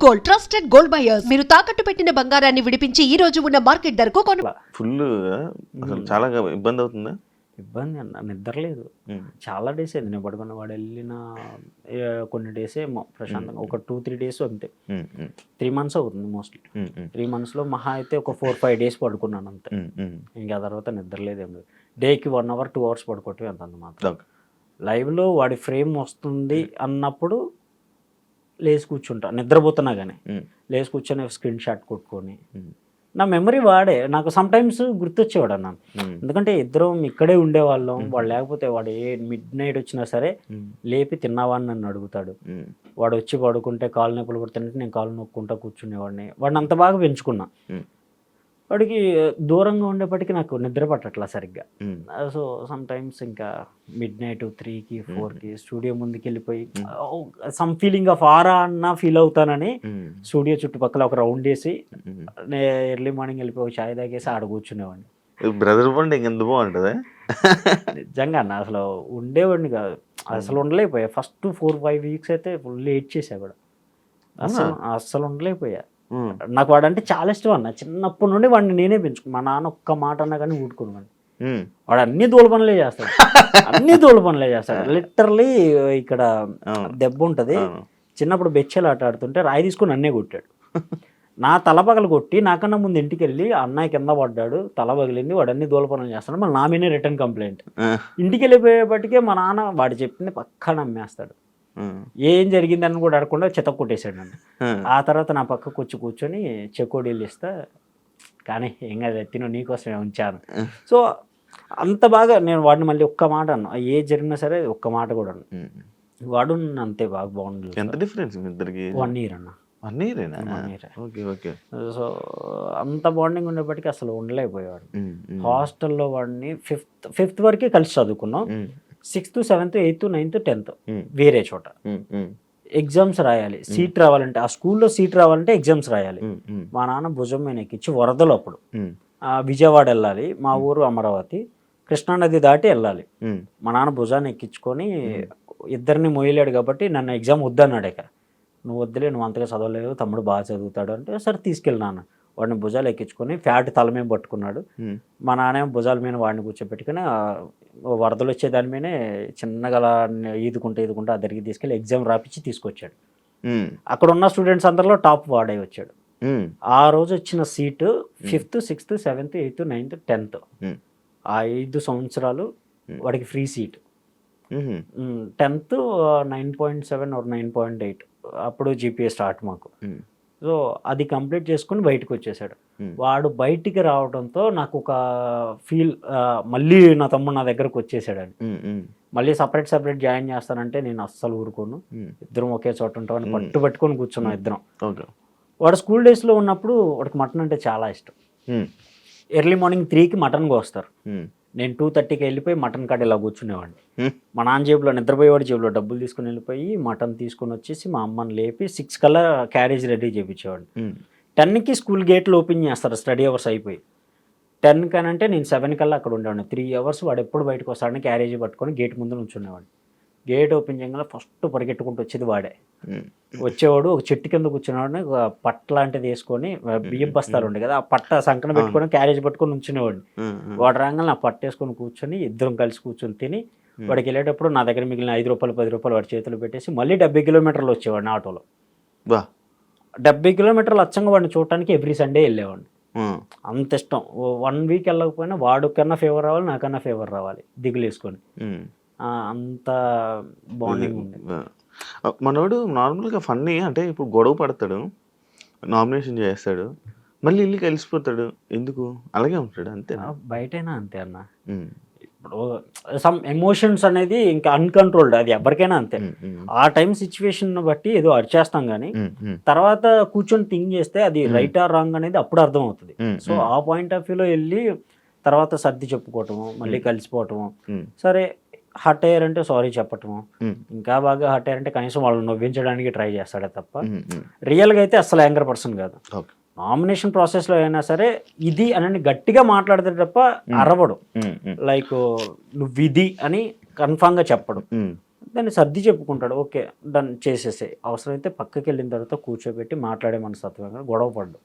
Gold trusted gold buyers. మీరు తాకట్టు పెట్టిన బంగారాన్ని విడిపించి ఈ రోజు ఉన్న మార్కెట్ ధరకు కొను. ఫుల్ అసలు చాలా ఇబ్బంది అవుతుందా? ఇబ్బంది అన్న, నిద్ర లేదు. చాలా డేస్ అయింది నేను పడుకున్న. వాడు వెళ్ళిన కొన్ని డేస్ ఏమో ప్రశాంతంగా, ఒక 2-3 డేస్ అంతే. 3 months అవుతుంది మోస్ట్లీ. 3 monthsలో మహా అయితే ఒక 4-5 days పడుకున్నాను అంతే. ఇంకా తర్వాత నిద్ర లేదేం లేదు. డేకి 1 hour 2 hours పడుకోవటం అంత మాత్రం. లైవ్లో వాడి ఫ్రేమ్ వస్తుంది అన్నప్పుడు లేచి కూర్చుంటా, నిద్రపోతున్నా కానీ లేచి కూర్చొని స్క్రీన్ షాట్ కొట్టుకొని. నా మెమరీ వాడే నాకు సమ్ టైమ్స్ గుర్తొచ్చేవాడు అన్న. ఎందుకంటే ఇద్దరం ఇక్కడే ఉండేవాళ్ళం. వాడు లేకపోతే వాడు మిడ్ నైట్ వచ్చినా సరే లేపి తిన్నావా అని నన్ను అడుగుతాడు. వాడు వచ్చి పడుకుంటే కాలు నొప్పులు పడుతుంటే నేను కాలు నొక్కుంటా కూర్చునేవాడిని. వాడిని అంత బాగా పెంచుకున్నా. వాడికి దూరంగా ఉండేప్పటికీ నాకు నిద్ర పట్టట్లా సరిగ్గా. సో సమ్ టైమ్స్ ఇంకా మిడ్ నైట్ 3కి 4కి స్టూడియో ముందుకు వెళ్ళిపోయి సమ్ ఫీలింగ్ ఆఫ్ ఆరా అన్న ఫీల్ అవుతానని స్టూడియో చుట్టుపక్కల ఒక రౌండ్ వేసి ఎర్లీ మార్నింగ్ వెళ్ళిపోయి చాయ్ తాగేసి ఆడ కూర్చునేవాడిని. బ్రదర్ బాండింగ్ ఎందుకు బాగుంటుంది నిజంగా అన్న. అసలు ఉండేవాడిని కాదు, అసలు ఉండలేకపోయా. ఫస్ట్ 4-5 weeks అయితే ఫుల్ ఏడ్ చేసా కూడా. అసలు ఉండలేకపోయా. నాకు వాడంటే చాలా ఇష్టం అన్న. చిన్నప్పటి నుండి వాడిని నేనే పెంచుకున్నాను. మా నాన్న ఒక్క మాట అన్నా కానీ ఊడుకున్నాను. వాడు అన్ని దూల పనులే చేస్తాడు, అన్ని దూల పనులే చేస్తాడు. లిటరలీ ఇక్కడ దెబ్బ ఉంటుంది. చిన్నప్పుడు బెచ్చెలు ఆట ఆడుతుంటే రాయి తీసుకుని అన్నే కొట్టాడు. నా తల పగలు కొట్టి నాకన్నా ముందు ఇంటికి వెళ్ళి అన్నయ్య కింద పడ్డాడు, తల పగిలింది, వాడు అన్ని దూల పనులు చేస్తాడు. మళ్ళీ నా మీనే రిటర్న్ కంప్లైంట్. ఇంటికి వెళ్ళిపోయేపటికే మా నాన్న వాడు చెప్పింది పక్కా నమ్మేస్తాడు. ఏం జరిగిందని కూడా అడగకుండా చెత్త కొట్టేశాడు నన్ను. ఆ తర్వాత నా పక్కకు వచ్చి కూర్చొని చెకోడీలు ఇస్తా, కానీ ఏం కాదు తిను నీకోసమే ఉంచాను. సో అంత బాగా నేను వాడిని మళ్ళీ ఒక్క మాట అన్నా, ఏ జరిగినా సరే ఒక్క మాట కూడా అన్నా. వాడు అంతే బాగా బాగుంది. ఎంత డిఫరెన్స్ ఇద్దరికి? 1 year అన్న. 1 year? సో అంత బాండింగ్ ఉండేప్పటికీ అసలు ఉండలేకపోయేవాడు. హాస్టల్లో వాడిని 5th వరకే కలిసి చదువుకున్నాం. 6th 7th 8th 9th 10th వేరే చోట. ఎగ్జామ్స్ రాయాలి, సీట్ రావాలంటే ఆ స్కూల్లో సీట్ రావాలంటే ఎగ్జామ్స్ రాయాలి. మా నాన్న భుజం మీద ఎక్కించి వరదలు అప్పుడు విజయవాడ వెళ్ళాలి, మా ఊరు అమరావతి, కృష్ణానది దాటి వెళ్ళాలి. మా నాన్న భుజాన్ని ఎక్కించుకొని ఇద్దరిని మోయలేడు కాబట్టి నన్ను ఎగ్జామ్ వద్దన్నాడు. ఇక నువ్వు వద్దులే, నువ్వు అంతగా చదవలేవు, తమ్ముడు బాగా చదువుతాడు అంటే సరే తీసుకెళ్ళి నాన్న. వాడిని భుజాలు ఎక్కించుకొని ఫ్యాట్ తల మీద పట్టుకున్నాడు. మా నాన్న భుజాల మీద వాడిని కూర్చోబెట్టుకుని వరదలు వచ్చే దాని మీదనే చిన్నగా ఈదుకుంటూ ఆ దగ్గరికి తీసుకెళ్ళి ఎగ్జామ్ రాపించి తీసుకొచ్చాడు. అక్కడ ఉన్న స్టూడెంట్స్ అందరిలో టాప్ వాడే వచ్చాడు. ఆ రోజు వచ్చిన seat 5th 6th 7th 8th 9th 10th ఆ 5 సంవత్సరాలు వాడికి ఫ్రీ సీట్. 10th 9.7 or 9.8 అప్పుడు జీపీఏ స్టార్ట్ మాకు. సో అది కంప్లీట్ చేసుకుని బయటకు వచ్చేసాడు. వాడు బయటికి రావడంతో నాకు ఒక ఫీల్, మళ్ళీ నా తమ్ముడు నా దగ్గరకు వచ్చేసాడని. మళ్ళీ సపరేట్ జాయిన్ చేస్తానంటే నేను అస్సలు ఊరుకోను. ఇద్దరం ఒకే చోట ఉంటామని పట్టుకొని కూర్చున్నాం ఇద్దరం. వాడు స్కూల్ డేస్లో ఉన్నప్పుడు వాడికి మటన్ అంటే చాలా ఇష్టం. ఎర్లీ మార్నింగ్ 3కి మటన్ కోస్తారు. నేను 2:30కి వెళ్ళిపోయి మటన్ కాడ ఇలా కూర్చునేవాడిని. మా నాన్న జేబులో, నిద్రపోయేవాడి జేబులో డబ్బులు తీసుకుని వెళ్ళిపోయి మటన్ తీసుకుని వచ్చేసి మా అమ్మని లేపి 6 కల్లా క్యారేజ్ రెడీ చేయించేవాడిని. 10కి స్కూల్ గేట్లు ఓపెన్ చేస్తారు స్టడీ అవర్స్ అయిపోయి. 10 కనంటే నేను 7 కల్లా అక్కడ ఉండేవాడిని. 3 hours వాడు ఎప్పుడు బయటకు వస్తాడని క్యారేజీ పట్టుకొని గేట్ ముందు నుంచునేవాడిని. గేట్ ఓపెన్ చేయగానే ఫస్ట్ పరిగెట్టుకుంటూ వచ్చేది వాడే. వచ్చేవాడు ఒక చెట్టు కింద కూర్చునేవాడిని, పట్ట లాంటిది వేసుకొని, బియ్యం బస్తాలు ఉండే కదా, ఆ పట్ట సంకన పెట్టుకొని క్యారేజ్ పట్టుకొని ఉంచునేవాడిని. వాడు రాగానే నా పట్ట వేసుకొని కూర్చొని ఇద్దరం కలిసి కూర్చొని తిని, వాడికి వెళ్ళేటప్పుడు నా దగ్గర మిగిలిన 5 రూపాయలు 10 రూపాయలు వాడి చేతులు పెట్టేసి మళ్ళీ 70 kilometers వచ్చేవాడిని ఆటోలో. 70 kilometers అచ్చంగా వాడిని చూడటానికి ఎవ్రీ సండే వెళ్ళేవాడిని. అంత ఇష్టం. 1 week వెళ్ళకపోయినా వాడు కన్నా ఫేవర్ రావాలి, నాకన్నా ఫేవర్ రావాలి, దిగులు వేసుకొని. అంత బాండింగ్ ఉంది. మనోడు నార్మల్గా ఫన్నీ అంటే ఇప్పుడు గొడవ పడతాడు, నామినేషన్ చేస్తాడు, మళ్ళీ ఇల్లు కలిసిపోతాడు. ఎందుకు అలాగే ఉంటాడు? అంతే బయటైనా అంతే అన్న. ఇప్పుడు సమ్ ఎమోషన్స్ అనేది ఇంకా అన్కంట్రోల్డ్, అది ఎవరికైనా అంతే. ఆ టైం సిచ్యువేషన్ బట్టి ఏదో అరిచేస్తాం కానీ తర్వాత కూర్చొని థింక్ చేస్తే అది రైట్ ఆర్ రాంగ్ అనేది అప్పుడు అర్థం అవుతుంది. సో ఆ పాయింట్ ఆఫ్ వ్యూలో వెళ్ళి తర్వాత సర్ది చెప్పుకోవటము, మళ్ళీ కలిసిపోవటము. సరే హర్ట్ అయ్యారంటే సారీ చెప్పటము, ఇంకా బాగా హర్ట్ అయ్యారంటే కనీసం వాళ్ళు నవ్వించడానికి ట్రై చేస్తాడే తప్ప రియల్గా అయితే అసలు యాంగర్ పర్సన్ కాదు. నామినేషన్ ప్రాసెస్లో అయినా సరే ఇది అని గట్టిగా మాట్లాడతాడు తప్ప అరవడు. లైక్ నువ్వు ఇది అని కన్ఫామ్గా చెప్పడు. దాన్ని సర్ది చెప్పుకుంటాడు, ఓకే డన్ చేసేసే, అవసరమైతే పక్కకి వెళ్ళిన తర్వాత కూర్చోబెట్టి మాట్లాడే మనస్తత్వం, గొడవ పడ్డు.